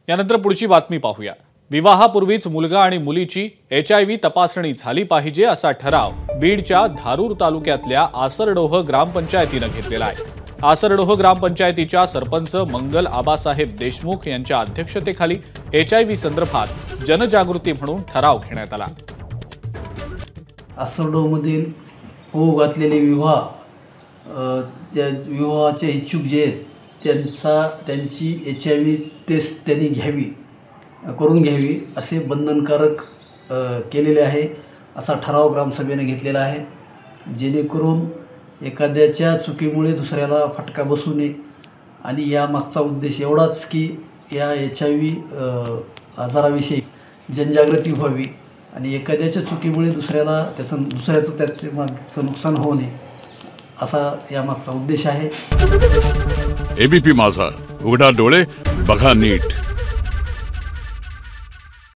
यानंतर पुढची बातमी पाहूया। विवाहापूर्वीच मुलगा आणि मुलीची HIV तपासणी झाली पाहिजे असा ठराव बीडच्या धारूर तालुक्यातल्या आसरडोह ग्रामपंचायतीने घेतलेला आहे। आसरडोह ग्रामपंचायतीच्या सरपंच मंगल आबासाहेब देशमुख यांच्या अध्यक्षतेखाली HIV संदर्भात जनजागृती म्हणून ठराव घेण्यात आला। आसरडोहमधील होऊ घातलेले विवाह त्या विवाहाचे इच्छुक जे आहेत त्यांची HIV टेस्ट त्यांनी करून घ्यावी असे बंधनकारक केलेले आहे। असा ठराव ग्रामसभेने घेतलेला आहे, जेणेकरून एखाद्याच्या चुकीमुळे दुसऱ्याला फटका बसू नये। आणि या मागचा उद्देश एवढाच की या HIV आजाराविषयी जनजागृती व्हावी आणि एखाद्याच्या चुकीमुळे दुसऱ्याचं त्याचे मागचं नुकसान होऊ नये, असा या मागचा उद्देश आहे। ABP माझा, उघडा डोळे बघा नीट।